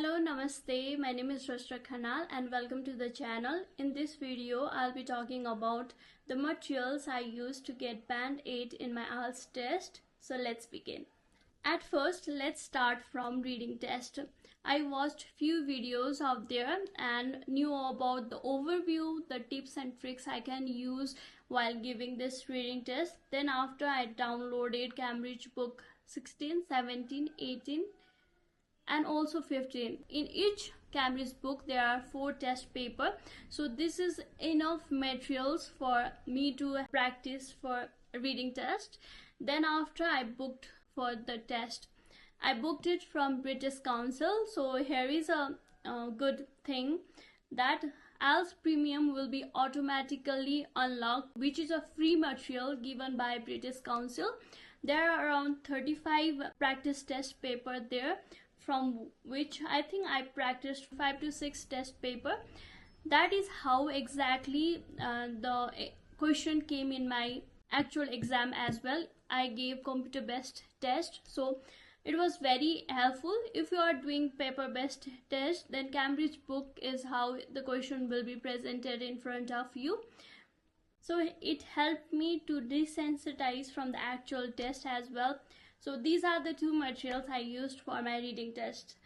Hello, Namaste. My name is Rashtra Khanal and welcome to the channel. In this video, I'll be talking about the materials I used to get band 8 in my IELTS test. So let's begin. At first, let's start from reading test. I watched few videos out there and knew about the overview, the tips and tricks I can use while giving this reading test. Then after, I downloaded Cambridge book 16, 17, 18 and also 15. In each Cambridge book there are 4 test paper, so this is enough materials for me to practice for reading test. Then after, I booked for the test. I booked it from British Council. So here is a good thing, that IELTS Premium will be automatically unlocked, which is a free material given by British Council. There are around 35 practice test paper there, from which I think I practiced 5 to 6 test paper. That is how exactly the question came in my actual exam as well. I gave computer based test, so it was very helpful. If you are doing paper based test, then Cambridge book is how the question will be presented in front of you. So it helped me to desensitize from the actual test as well. So these are the 2 materials I used for my reading test.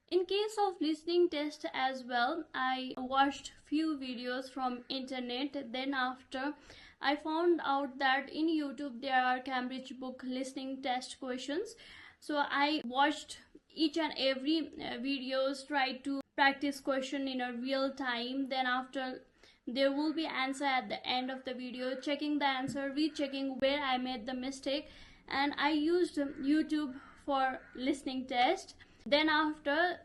In case of listening test as well, I watched few videos from internet. Then after, I found out that in YouTube there are Cambridge book listening test questions. So I watched each and every videos, tried to practice question in a real time. Then after, there will be answer at the end of the video, checking the answer, rechecking where I made the mistake. And I used YouTube for listening test. Then after,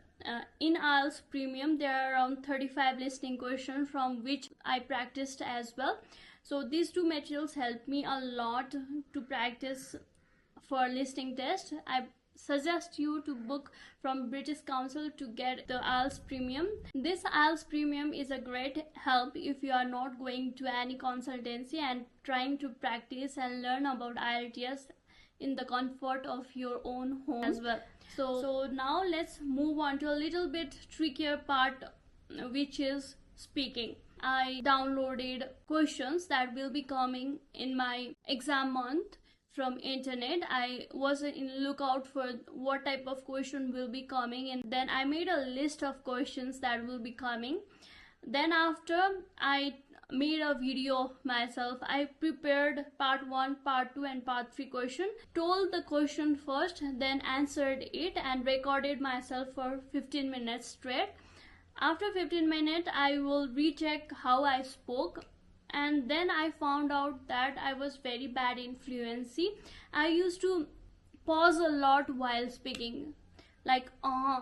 in IELTS Premium there are around 35 listening questions from which I practiced as well. So these 2 materials helped me a lot to practice for listening test. I suggest you to book from British Council to get the IELTS Premium. This IELTS Premium is a great help if you are not going to any consultancy and trying to practice and learn about IELTS in the comfort of your own home as well. So now let's move on to a little bit trickier part, which is speaking. I downloaded questions that will be coming in my exam month from internet. I was in lookout for what type of question will be coming, and then I made a list of questions that will be coming. Then after, I made a video myself. I prepared part 1, part 2 and part 3 question, told the question first, then answered it and recorded myself for 15 minutes straight. After 15 minutes, I will recheck how I spoke, and then I found out that I was very bad in fluency. I used to pause a lot while speaking, like I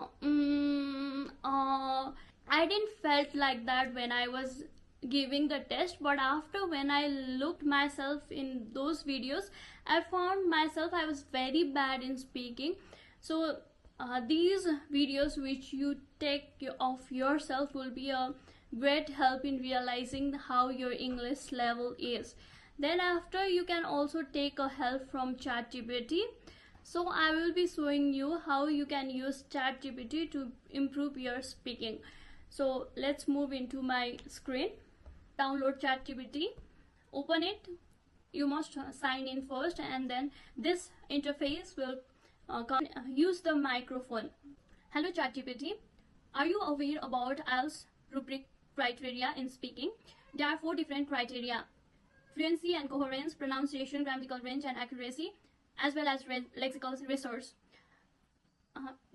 didn't felt like that when I was giving the test, but after, when I looked myself in those videos, I found myself I was very bad in speaking. So these videos which you take of yourself will be a great help in realizing how your English level is. Then after, you can also take a help from ChatGPT. So I will be showing you how you can use ChatGPT to improve your speaking. So let's move into my screen. Download ChatGPT, open it. You must sign in first, and then this interface will come. Use the microphone. Hello ChatGPT, are you aware about IELTS rubric criteria in speaking? There are 4 different criteria: fluency and coherence, pronunciation, grammatical range and accuracy, as well as lexical resource.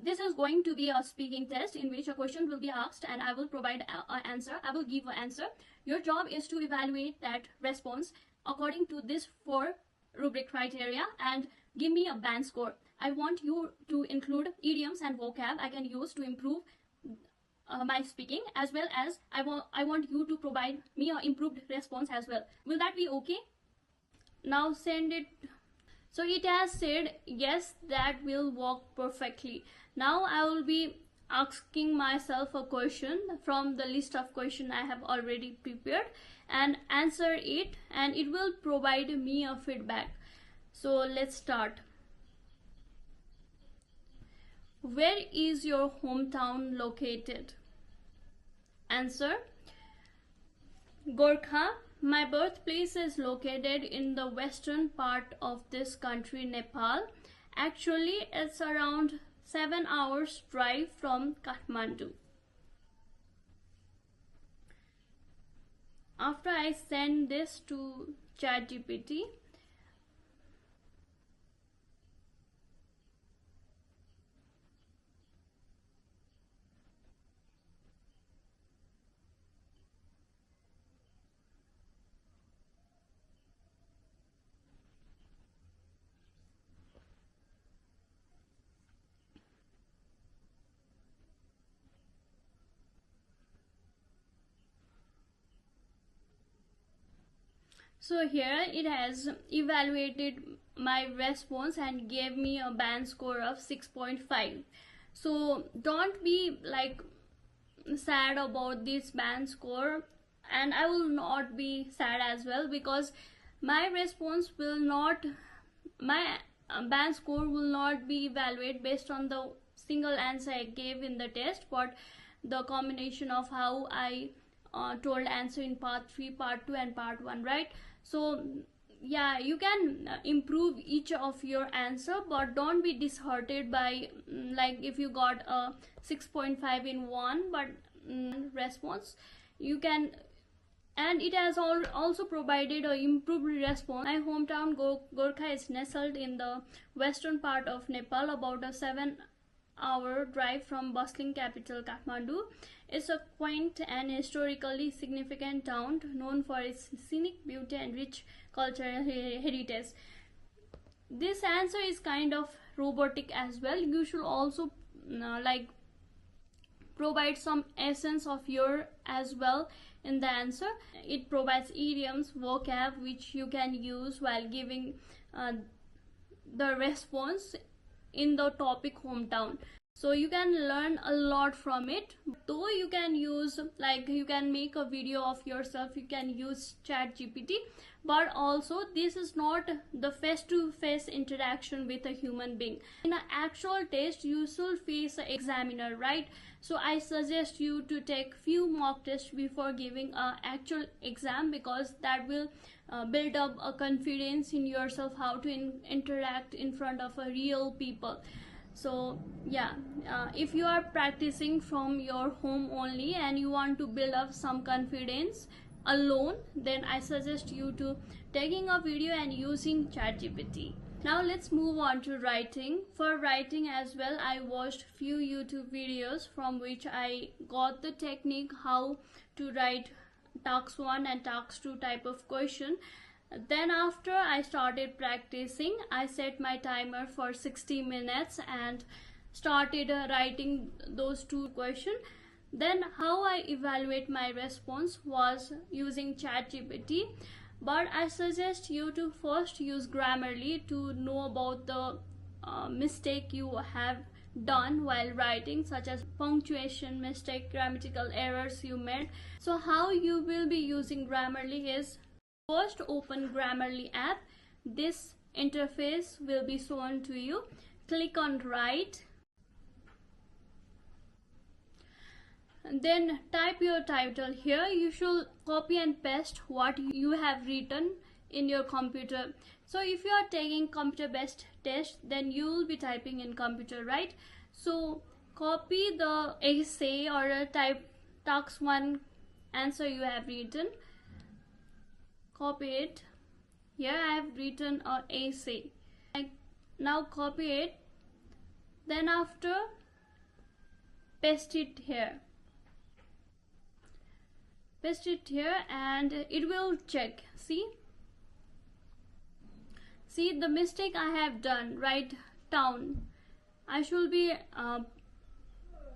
This is going to be a speaking test in which a question will be asked and I will provide an answer. I will give an answer. Your job is to evaluate that response according to this 4 rubric criteria and give me a band score. I want you to include idioms and vocab I can use to improve my speaking, as well as I want you to provide me an improved response as well. Will that be okay? Now send it. So it has said yes, that will work perfectly. Now I will be asking myself a question from the list of questions I have already prepared and answer it, and it will provide me a feedback. So let's start. Where is your hometown located? Answer: Gorkha. My birthplace is located in the western part of this country, Nepal. Actually, it's around 7 hours drive from Kathmandu. After I send this to ChatGPT, so here it has evaluated my response and gave me a band score of 6.5. So don't be like sad about this band score, and I will not be sad as well, because my response will not, my band score will not be evaluated based on the single answer I gave in the test, but the combination of how I told answer in part 3, part 2 and part 1, right? So yeah, you can improve each of your answer, but don't be disheartened by like if you got a 6.5 in one but response. You can, and it has also provided a improved response. My hometown Gorkha is nestled in the western part of Nepal, about a 7-hour drive from bustling capital Kathmandu. It's a quaint and historically significant town known for its scenic beauty and rich cultural heritage. This answer is kind of robotic as well. You should also like provide some essence of your as well in the answer. It provides idioms, vocab which you can use while giving the response in the topic hometown. So you can learn a lot from it. Though you can use, like you can make a video of yourself, you can use ChatGPT, but also this is not the face-to-face interaction with a human being. In an actual test you should face an examiner, right? So I suggest you to take few mock tests before giving an actual exam, because that will build up a confidence in yourself how to interact in front of a real people. So yeah, if you are practicing from your home only and you want to build up some confidence alone, then I suggest you to taking a video and using ChatGPT. Now let's move on to writing. For writing as well, I watched few YouTube videos from which I got the technique how to write task 1 and task 2 type of question. Then after I started practicing, I set my timer for 60 minutes and started writing those 2 questions. Then how I evaluate my response was using ChatGPT, but I suggest you to first use Grammarly to know about the mistake you have done while writing, such as punctuation mistake, grammatical errors you made. So how you will be using Grammarly is, first open Grammarly app. This interface will be shown to you. Click on write, and then type your title. Here you should copy and paste what you have written in your computer. So if you are taking computer based test, then you will be typing in computer, right? So copy the essay or type task 1 answer you have written, copy it. Here I have written a essay. Now copy it, then after paste it here, paste it here, and it will check. See the mistake I have done. Write town. I should be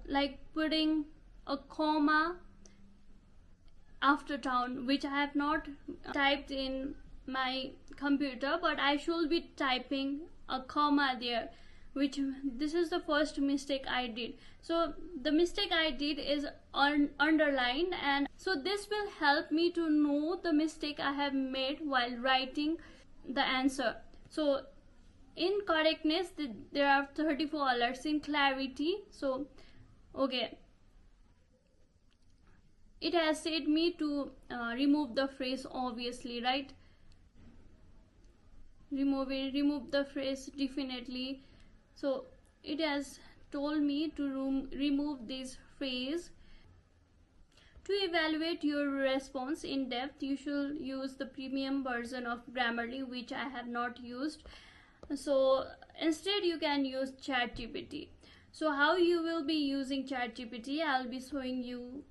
like putting a comma after town, which I have not typed in my computer, but I should be typing a comma there, which this is the first mistake I did. So the mistake I did is underlined, and so this will help me to know the mistake I have made while writing the answer. So in correctness there are 34 alerts. In clarity, so okay, it has said me to remove the phrase obviously, right? Remove the phrase definitely. So it has told me to remove this phrase. To evaluate your response in depth, you should use the premium version of Grammarly, which I have not used. So instead you can use ChatGPT. So how you will be using ChatGPT, I'll be showing you.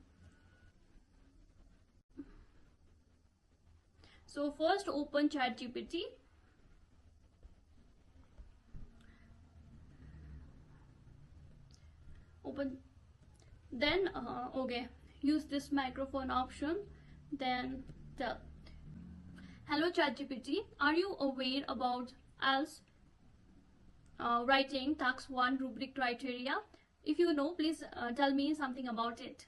So first open ChatGPT. Open, then okay, use this microphone option, then tell, hello ChatGPT, are you aware about IELTS writing task 1 rubric criteria? If you know, please tell me something about it.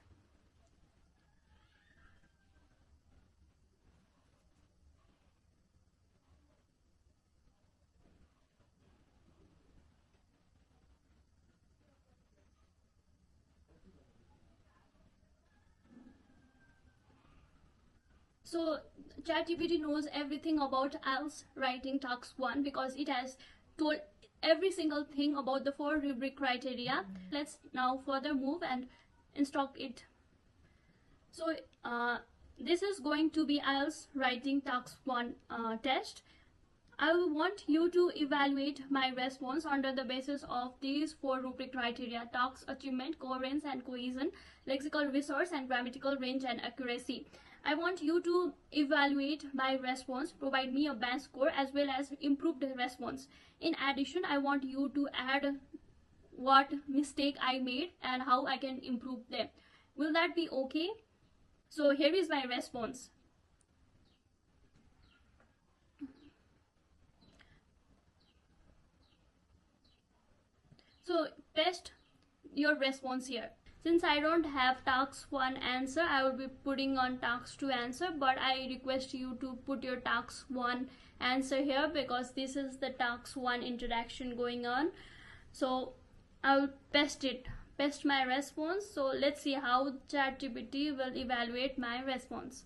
So ChatGPT knows everything about IELTS writing task 1 because it has told every single thing about the 4 rubric criteria. Let's now further move and instruct it. So this is going to be IELTS writing task 1 test. I want you to evaluate my response under the basis of these 4 rubric criteria: task achievement, coherence and cohesion, lexical resource, and grammatical range and accuracy. I want you to evaluate my response, provide me a band score as well as improve the response. In addition, I want you to add what mistake I made and how I can improve them. Will that be okay? So here is my response. So paste your response here. Since I don't have task 1 answer, I will be putting on task 2 answer, but I request you to put your task 1 answer here because this is the task 1 interaction going on. So I will paste my response. So let's see how ChatGPT will evaluate my response.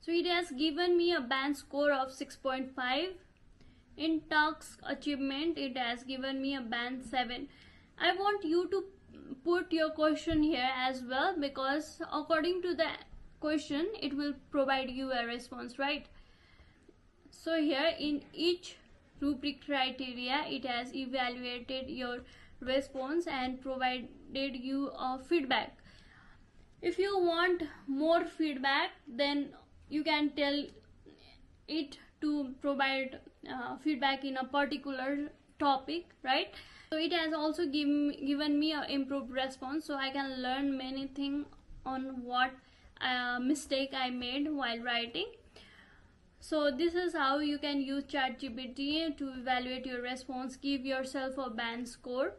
So it has given me a band score of 6.5. In task achievement, it has given me a band 7. I want you to put your question here as well because according to the question, it will provide you a response, right? So here in each rubric criteria, it has evaluated your response and provided you a feedback. If you want more feedback, then you can tell it to provide feedback in a particular topic, right? So it has also given me an improved response, so I can learn many things on what mistake I made while writing. So this is how you can use ChatGPT to evaluate your response, give yourself a band score.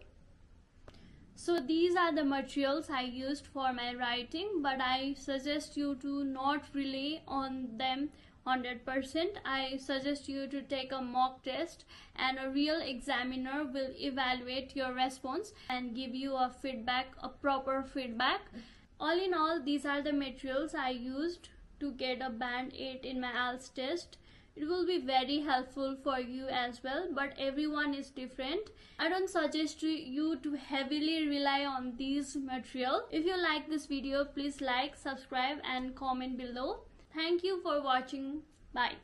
So these are the materials I used for my writing, but I suggest you to not rely on them 100%. I suggest you to take a mock test and a real examiner will evaluate your response and give you a feedback, a proper feedback. All in all, these are the materials I used to get a band 8 in my IELTS test. It will be very helpful for you as well, but everyone is different. I don't suggest you to heavily rely on these material. If you like this video, please like, subscribe and comment below. Thank you for watching. Bye.